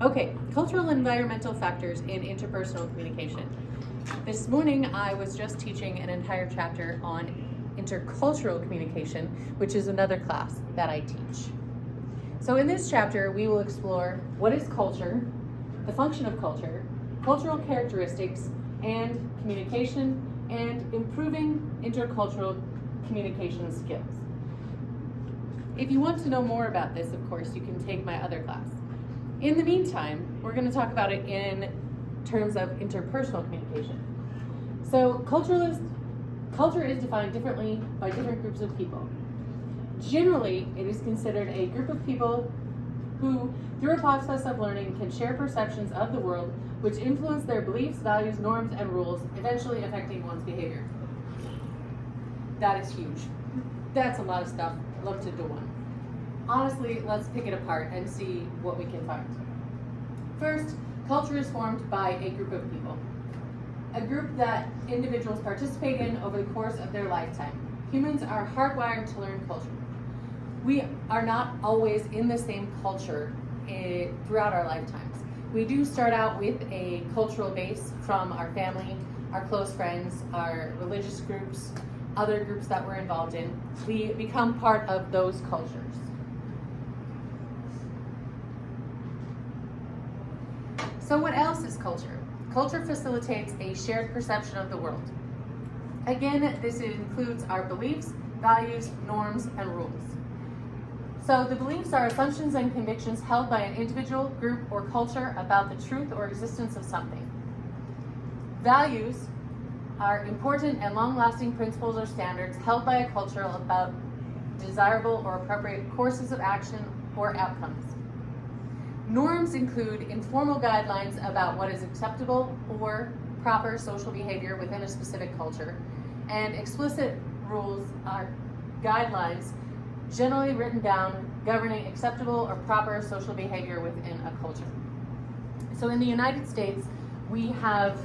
Okay, cultural and environmental factors in interpersonal communication. This morning I was just teaching an entire chapter on intercultural communication, which is another class that I teach. So in this chapter we will explore what is culture, the function of culture, cultural characteristics, and communication, and improving intercultural communication skills. If you want to know more about this, of course, you can take my other class. In the meantime, we're going to talk about it in terms of interpersonal communication. So culture is defined differently by different groups of people. Generally, it is considered a group of people who, through a process of learning, can share perceptions of the world which influence their beliefs, values, norms, and rules, eventually affecting one's behavior. That is huge. That's a lot of stuff lumped into one. Honestly, let's pick it apart and see what we can find. First, culture is formed by a group of people. A group that individuals participate in over the course of their lifetime. Humans are hardwired to learn culture. We are not always in the same culture throughout our lifetimes. We do start out with a cultural base from our family, our close friends, our religious groups, other groups that we're involved in. We become part of those cultures. So what else is culture? Culture facilitates a shared perception of the world. Again, this includes our beliefs, values, norms, and rules. So the beliefs are assumptions and convictions held by an individual, group, or culture about the truth or existence of something. Values are important and long-lasting principles or standards held by a culture about desirable or appropriate courses of action or outcomes. Norms include informal guidelines about what is acceptable or proper social behavior within a specific culture, and explicit rules are guidelines generally written down governing acceptable or proper social behavior within a culture. So in the United States, we have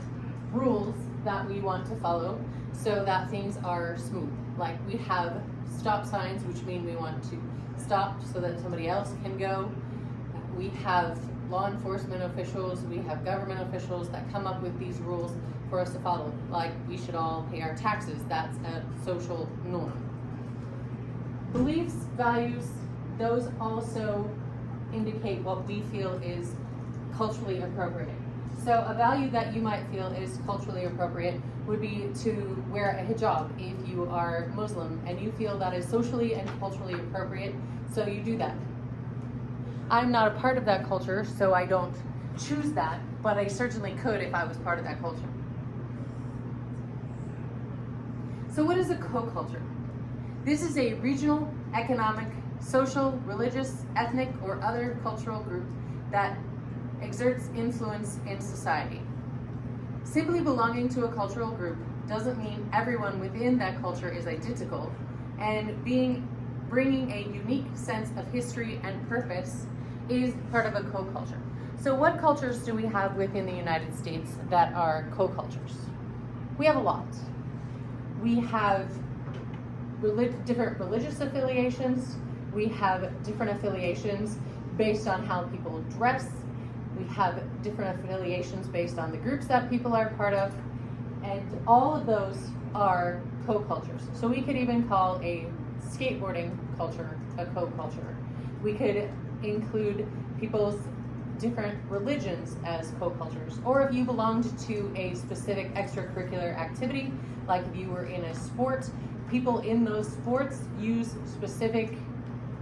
rules that we want to follow so that things are smooth. Like we have stop signs, which mean we want to stop so that somebody else can go. We have law enforcement officials, we have government officials that come up with these rules for us to follow. Like we should all pay our taxes, that's a social norm. Beliefs, values, those also indicate what we feel is culturally appropriate. So a value that you might feel is culturally appropriate would be to wear a hijab if you are Muslim and you feel that is socially and culturally appropriate, so you do that. I'm not a part of that culture, so I don't choose that, but I certainly could if I was part of that culture. So what is a co-culture? This is a regional, economic, social, religious, ethnic, or other cultural group that exerts influence in society. Simply belonging to a cultural group doesn't mean everyone within that culture is identical, and bringing a unique sense of history and purpose is part of a co-culture. So what cultures do we have within the United States that are co-cultures? We have a lot. We have different religious affiliations. We have different affiliations based on how people dress. We have different affiliations based on the groups that people are part of. And all of those are co-cultures. So we could even call a skateboarding culture a co-culture. We could include people's different religions as co-cultures. Or if you belonged to a specific extracurricular activity, like if you were in a sport, people in those sports use specific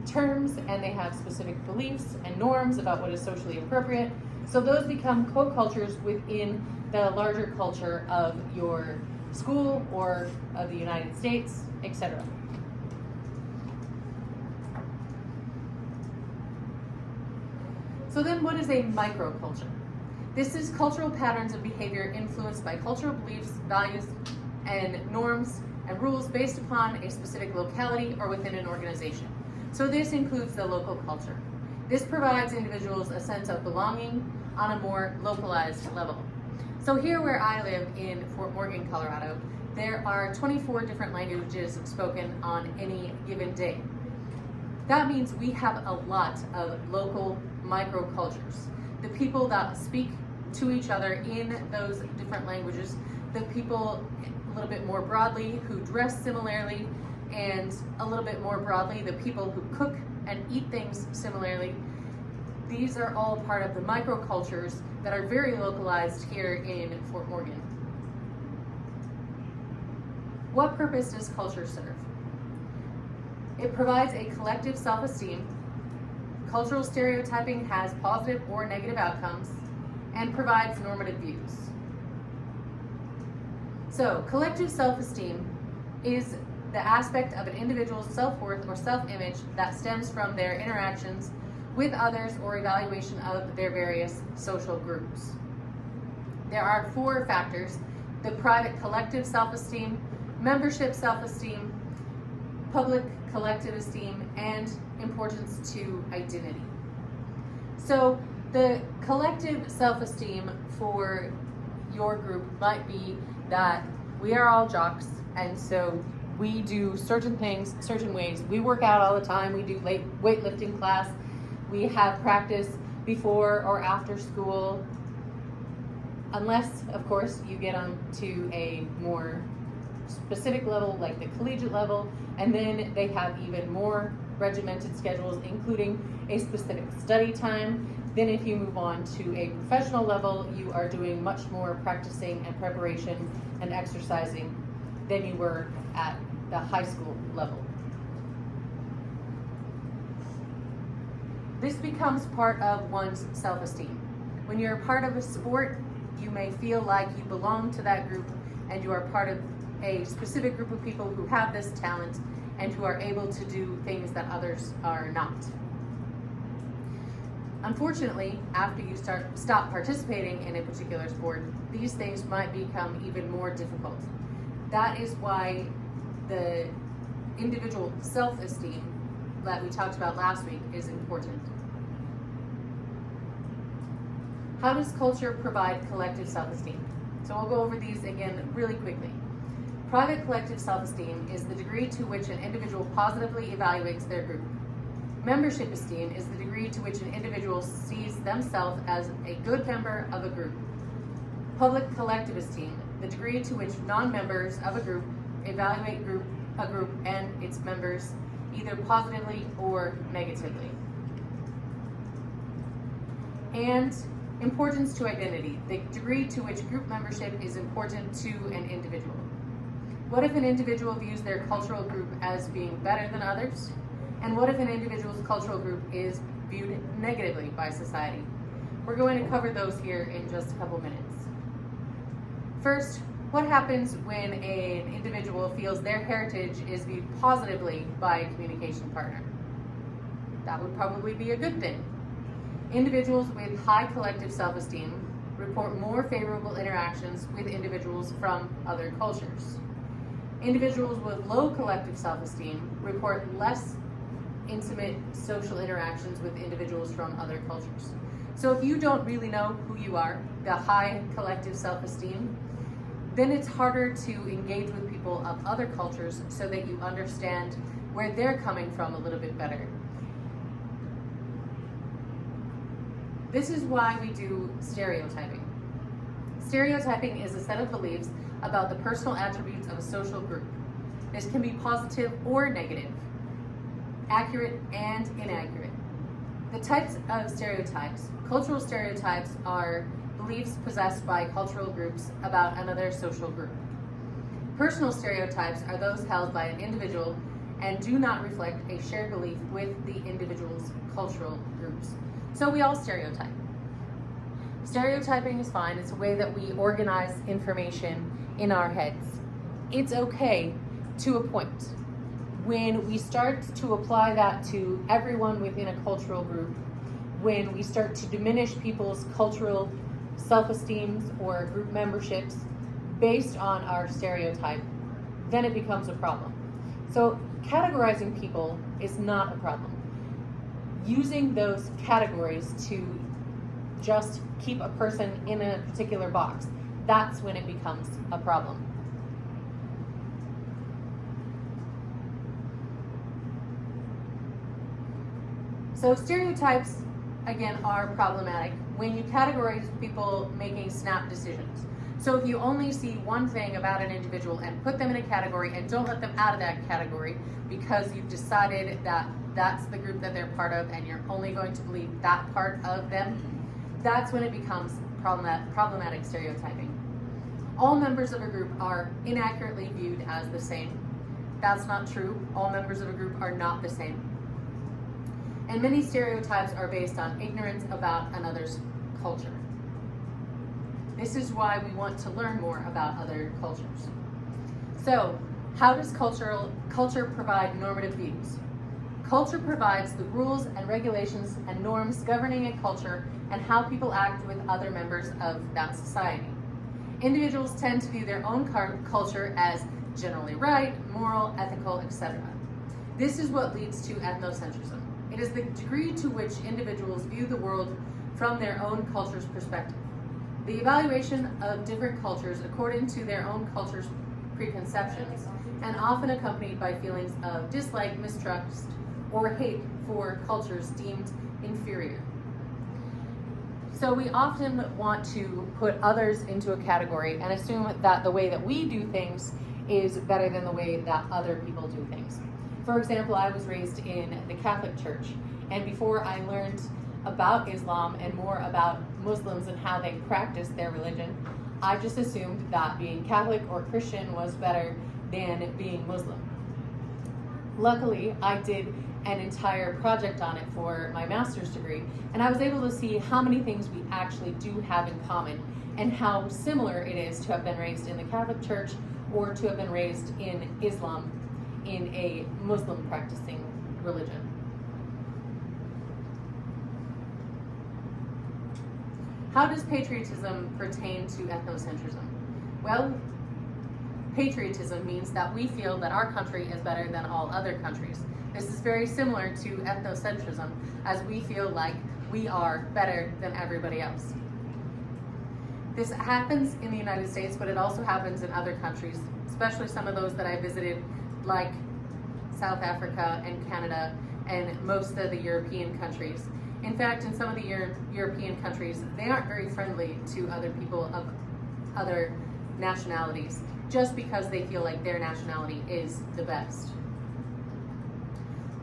terms and they have specific beliefs and norms about what is socially appropriate. So those become co-cultures within the larger culture of your school or of the United States, etc. So then what is a microculture? This is cultural patterns of behavior influenced by cultural beliefs, values, and norms and rules based upon a specific locality or within an organization. So this includes the local culture. This provides individuals a sense of belonging on a more localized level. So here where I live in Fort Morgan, Colorado, there are 24 different languages spoken on any given day. That means we have a lot of local microcultures. the people that speak to each other in those different languages, the people a little bit more broadly who dress similarly, and a little bit more broadly, the people who cook and eat things similarly. These are all part of the microcultures that are very localized here in Fort Morgan. What purpose does culture serve? It provides a collective self-esteem. Cultural stereotyping has positive or negative outcomes and provides normative views. So, collective self-esteem is the aspect of an individual's self-worth or self-image that stems from their interactions with others or evaluation of their various social groups. There are 4 factors: the private collective self-esteem, membership self-esteem, public collective esteem, and importance to identity. So the collective self-esteem for your group might be that we are all jocks, and so we do certain things certain ways. We work out all the time, we do weightlifting class, we have practice before or after school, unless of course you get on to a more specific level like the collegiate level, and then they have even more regimented schedules, including a specific study time. Then if you move on to a professional level, you are doing much more practicing and preparation and exercising than you were at the high school level. This becomes part of one's self-esteem. When you're a part of a sport, you may feel like you belong to that group and you are part of a specific group of people who have this talent and who are able to do things that others are not. Unfortunately, after you stop participating in a particular sport, these things might become even more difficult. That is why the individual self-esteem that we talked about last week is important. How does culture provide collective self-esteem? So we'll go over these again really quickly. Private collective self-esteem is the degree to which an individual positively evaluates their group. Membership esteem is the degree to which an individual sees themselves as a good member of a group. Public collective esteem, the degree to which non-members of a group evaluate a group and its members either positively or negatively. And importance to identity, the degree to which group membership is important to an individual. What if an individual views their cultural group as being better than others? And what if an individual's cultural group is viewed negatively by society? We're going to cover those here in just a couple minutes. First, what happens when an individual feels their heritage is viewed positively by a communication partner? That would probably be a good thing. Individuals with high collective self-esteem report more favorable interactions with individuals from other cultures. Individuals with low collective self-esteem report less intimate social interactions with individuals from other cultures. So if you don't really know who you are, the high collective self-esteem, then it's harder to engage with people of other cultures so that you understand where they're coming from a little bit better. This is why we do stereotyping. Stereotyping is a set of beliefs about the personal attributes of a social group. This can be positive or negative, accurate and inaccurate. The types of stereotypes. Cultural stereotypes are beliefs possessed by cultural groups about another social group. Personal stereotypes are those held by an individual and do not reflect a shared belief with the individual's cultural groups. So we all stereotype. Stereotyping is fine. It's a way that we organize information in our heads. It's okay to a point. When we start to apply that to everyone within a cultural group, when we start to diminish people's cultural self-esteems or group memberships based on our stereotype, then it becomes a problem. So categorizing people is not a problem. Using those categories to just keep a person in a particular box, that's when it becomes a problem. So stereotypes, again, are problematic when you categorize people making snap decisions. So if you only see one thing about an individual and put them in a category and don't let them out of that category because you've decided that that's the group that they're part of and you're only going to believe that part of them, that's when it becomes problematic stereotyping. All members of a group are inaccurately viewed as the same. That's not true. All members of a group are not the same. And many stereotypes are based on ignorance about another's culture. This is why we want to learn more about other cultures. So, how does culture provide normative views? Culture provides the rules and regulations and norms governing a culture and how people act with other members of that society. Individuals tend to view their own culture as generally right, moral, ethical, etc. This is what leads to ethnocentrism. It is the degree to which individuals view the world from their own culture's perspective. The evaluation of different cultures according to their own culture's preconceptions, and often accompanied by feelings of dislike, mistrust, or hate for cultures deemed inferior. So we often want to put others into a category and assume that the way that we do things is better than the way that other people do things. For example, I was raised in the Catholic Church, and before I learned about Islam and more about Muslims and how they practice their religion, I just assumed that being Catholic or Christian was better than being Muslim. Luckily, I did an entire project on it for my master's degree, and I was able to see how many things we actually do have in common and how similar it is to have been raised in the Catholic Church or to have been raised in Islam, in a Muslim practicing religion. How does patriotism pertain to ethnocentrism? Well, patriotism means that we feel that our country is better than all other countries. This is very similar to ethnocentrism, as we feel like we are better than everybody else. This happens in the United States, but it also happens in other countries, especially some of those that I visited, like South Africa and Canada and most of the European countries. In fact, in some of the European countries, they aren't very friendly to other people of other nationalities, just because they feel like their nationality is the best.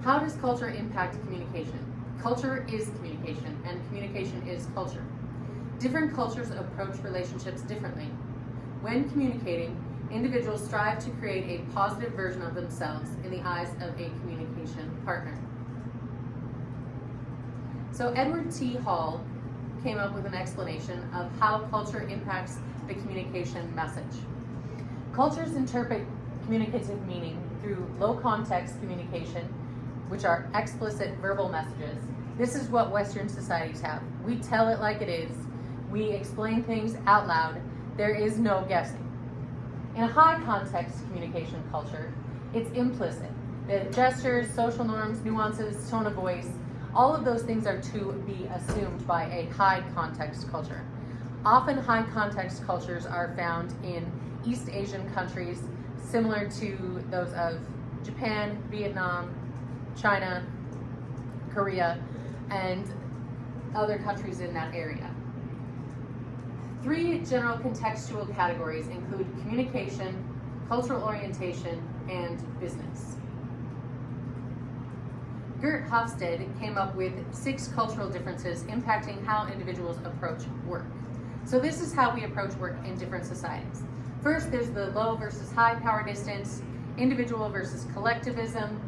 How does culture impact communication? Culture is communication, and communication is culture. Different cultures approach relationships differently. When communicating, individuals strive to create a positive version of themselves in the eyes of a communication partner. So Edward T. Hall came up with an explanation of how culture impacts the communication message. Cultures interpret communicative meaning through low context communication, which are explicit verbal messages. This is what Western societies have. We tell it like it is. We explain things out loud. There is no guessing. In a high context communication culture, it's implicit. The gestures, social norms, nuances, tone of voice, all of those things are to be assumed by a high context culture. Often high context cultures are found in East Asian countries, similar to those of Japan, Vietnam, China, Korea, and other countries in that area. 3 general contextual categories include communication, cultural orientation, and business. Gert Hofstede came up with 6 cultural differences impacting how individuals approach work. So this is how we approach work in different societies. First, there's the low versus high power distance, individual versus collectivism,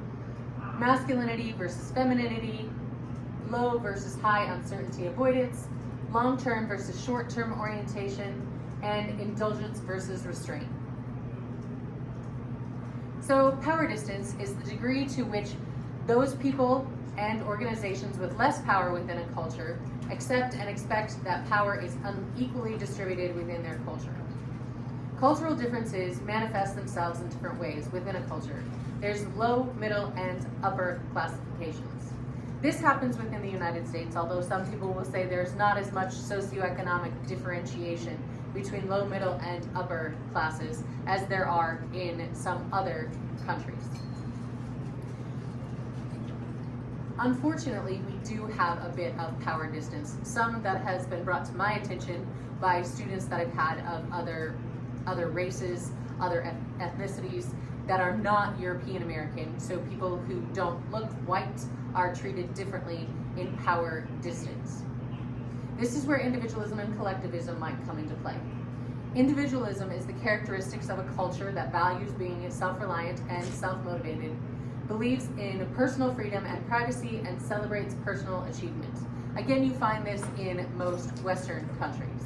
masculinity versus femininity, low versus high uncertainty avoidance, long-term versus short-term orientation, and indulgence versus restraint. So power distance is the degree to which those people and organizations with less power within a culture accept and expect that power is unequally distributed within their culture. Cultural differences manifest themselves in different ways within a culture. There's low, middle, and upper classifications. This happens within the United States, although some people will say there's not as much socioeconomic differentiation between low, middle, and upper classes as there are in some other countries. Unfortunately, we do have a bit of power distance, some that has been brought to my attention by students that I've had of other races, other ethnicities that are not European American. So people who don't look white are treated differently in power distance. This is where individualism and collectivism might come into play. Individualism is the characteristics of a culture that values being self-reliant and self-motivated, believes in personal freedom and privacy, and celebrates personal achievement. Again, you find this in most Western countries.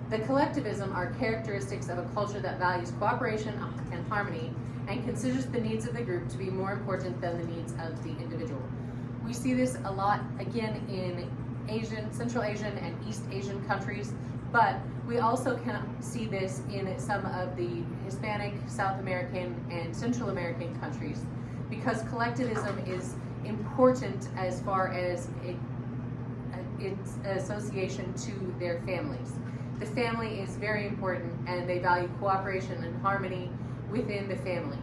The collectivism are characteristics of a culture that values cooperation and harmony and considers the needs of the group to be more important than the needs of the individual. We see this a lot, again, in Central Asian and East Asian countries, but we also can see this in some of the Hispanic, South American, and Central American countries, because collectivism is important as far as its association to their families. The family is very important, and they value cooperation and harmony within the family.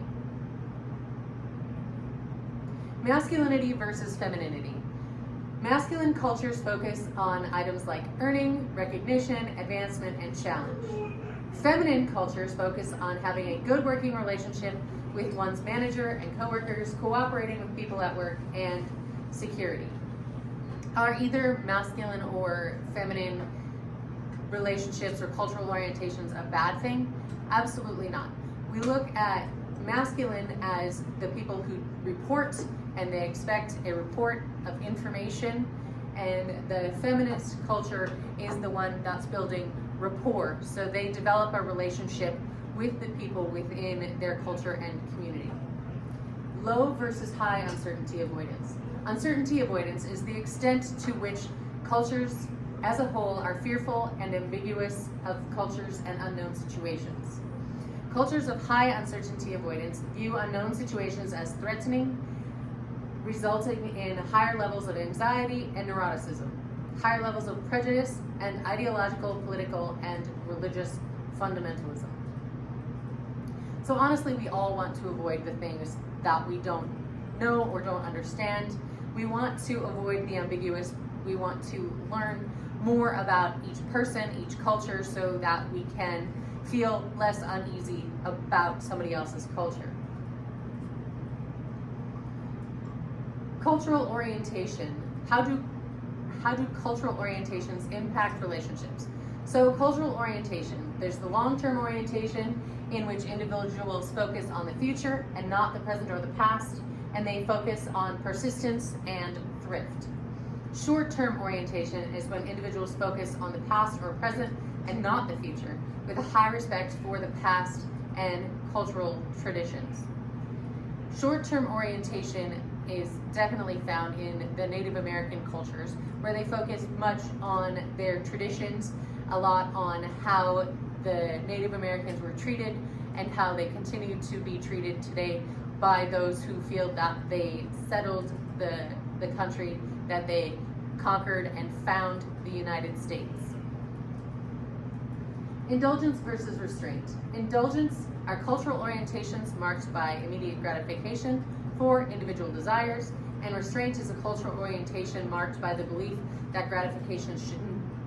Masculinity versus femininity. Masculine cultures focus on items like earning, recognition, advancement, and challenge. Feminine cultures focus on having a good working relationship with one's manager and coworkers, cooperating with people at work, and security. Are either masculine or feminine relationships or cultural orientations a bad thing? Absolutely not. We look at masculine as the people who report, and they expect a report of information, and the feminist culture is the one that's building rapport. So they develop a relationship with the people within their culture and community. Low versus high uncertainty avoidance. Uncertainty avoidance is the extent to which cultures as a whole are fearful and ambiguous of cultures and unknown situations. Cultures of high uncertainty avoidance view unknown situations as threatening, resulting in higher levels of anxiety and neuroticism, higher levels of prejudice, and ideological, political, and religious fundamentalism. So honestly, we all want to avoid the things that we don't know or don't understand. We want to avoid the ambiguous. We want to learn more about each person, each culture, so that we can feel less uneasy about somebody else's culture. Cultural orientation. How do cultural orientations impact relationships? So cultural orientation, there's the long-term orientation in which individuals focus on the future and not the present or the past, and they focus on persistence and thrift. Short-term orientation is when individuals focus on the past or present and not the future, with a high respect for the past and cultural traditions. Short-term orientation is definitely found in the Native American cultures, where they focus much on their traditions, a lot on how the Native Americans were treated and how they continue to be treated today by those who feel that they settled the country, that they conquered and found the United States. Indulgence versus restraint. Indulgence are cultural orientations marked by immediate gratification for individual desires, and restraint is a cultural orientation marked by the belief that gratification should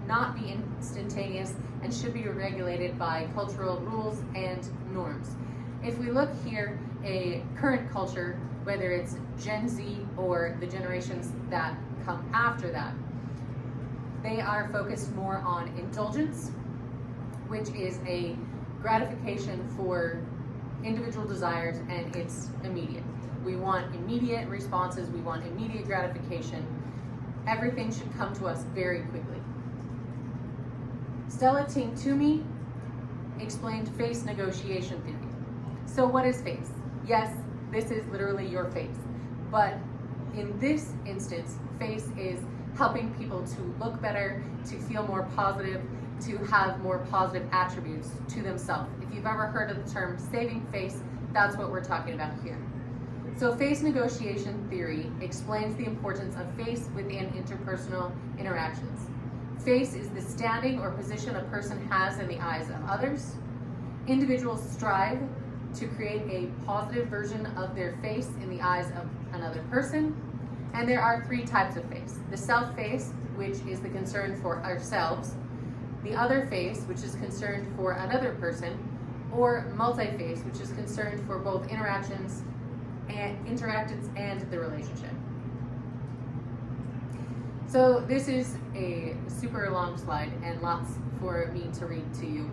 not be instantaneous and should be regulated by cultural rules and norms. If we look here, a current culture, whether it's Gen Z or the generations that come after that, they are focused more on indulgence, which is a gratification for individual desires, and it's immediate. We want immediate responses, we want immediate gratification. Everything should come to us very quickly. Stella Ting-Toomey explained face negotiation theory. So what is face? Yes, this is literally your face. But in this instance, face is helping people to look better, to feel more positive, to have more positive attributes to themselves. If you've ever heard of the term saving face, that's what we're talking about here. So face negotiation theory explains the importance of face within interpersonal interactions. Face is the standing or position a person has in the eyes of others. Individuals strive to create a positive version of their face in the eyes of another person. And there are 3 types of face. The self face, which is the concern for ourselves, the other face, which is concerned for another person, or multi-face, which is concerned for both interactions and the relationship. So this is a super long slide and lots for me to read to you.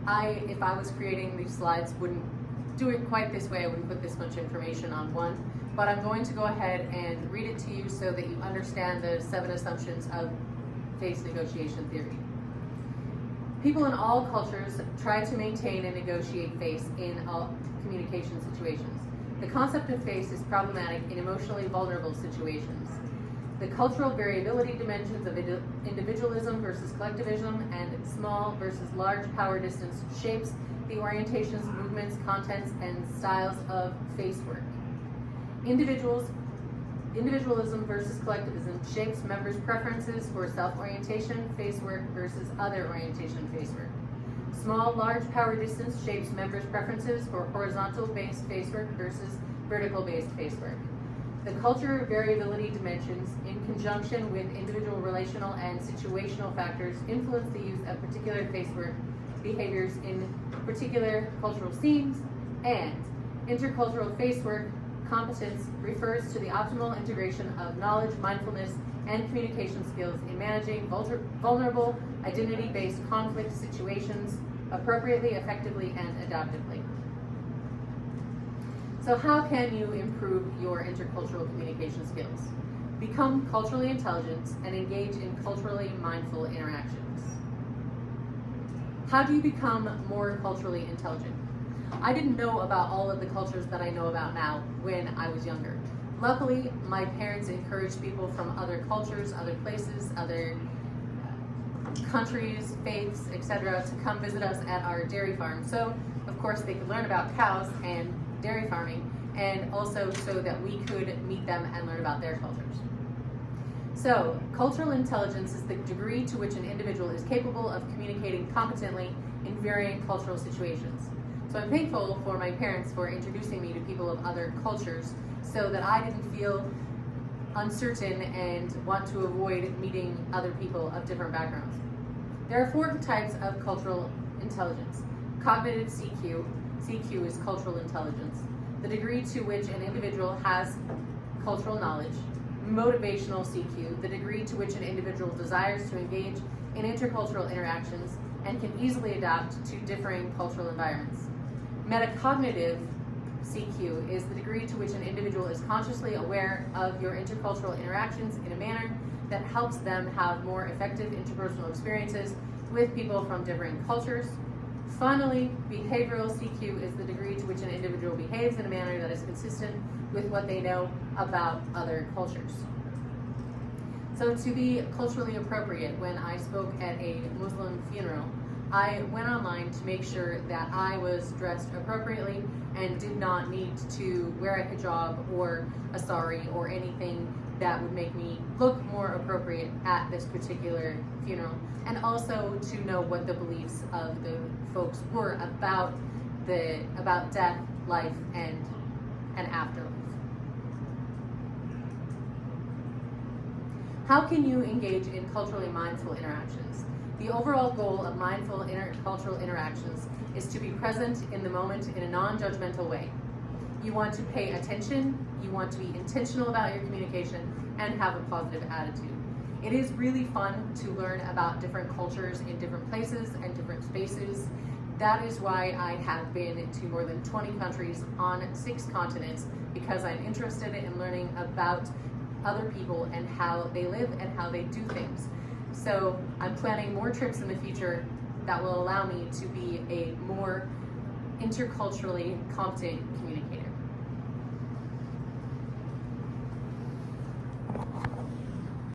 If I was creating these slides, wouldn't do it quite this way. I wouldn't put this much information on one, but I'm going to go ahead and read it to you so that you understand the 7 assumptions of face negotiation theory. People in all cultures try to maintain and negotiate face in all communication situations. The concept of face is problematic in emotionally vulnerable situations. The cultural variability dimensions of individualism versus collectivism and small versus large power distance shapes the orientations, movements, contents, and styles of face work. Individualism versus collectivism shapes members' preferences for self-orientation, face work versus other orientation, face work. Small, large power distance shapes members' preferences for horizontal-based face work versus vertical-based face work. The culture variability dimensions, in conjunction with individual relational and situational factors, influence the use of particular face work behaviors in particular cultural scenes, and intercultural face work competence refers to the optimal integration of knowledge, mindfulness, and communication skills in managing vulnerable, identity-based conflict situations appropriately, effectively, and adaptively. So how can you improve your intercultural communication skills? Become culturally intelligent and engage in culturally mindful interactions. How do you become more culturally intelligent? I didn't know about all of the cultures that I know about now when I was younger. Luckily, my parents encouraged people from other cultures, other places, other countries, faiths, etc. to come visit us at our dairy farm. So, of course, they could learn about cows and dairy farming, and also so that we could meet them and learn about their cultures. So, cultural intelligence is the degree to which an individual is capable of communicating competently in varying cultural situations. So I'm thankful for my parents for introducing me to people of other cultures so that I didn't feel uncertain and want to avoid meeting other people of different backgrounds. There are 4 types of cultural intelligence. Cognitive CQ. CQ is cultural intelligence, the degree to which an individual has cultural knowledge. Motivational CQ, the degree to which an individual desires to engage in intercultural interactions and can easily adapt to differing cultural environments. Metacognitive CQ is the degree to which an individual is consciously aware of your intercultural interactions in a manner that helps them have more effective interpersonal experiences with people from different cultures. Finally, behavioral CQ is the degree to which an individual behaves in a manner that is consistent with what they know about other cultures. So to be culturally appropriate, when I spoke at a Muslim funeral, I went online to make sure that I was dressed appropriately and did not need to wear a hijab or a sari or anything that would make me look more appropriate at this particular funeral, and also to know what the beliefs of the folks were about death, life, and an afterlife. How can you engage in culturally mindful interactions? The overall goal of mindful intercultural interactions is to be present in the moment in a non-judgmental way. You want to pay attention, you want to be intentional about your communication, and have a positive attitude. It is really fun to learn about different cultures in different places and different spaces. That is why I have been to more than 20 countries on 6 continents, because I'm interested in learning about other people and how they live and how they do things. So I'm planning more trips in the future that will allow me to be a more interculturally competent communicator.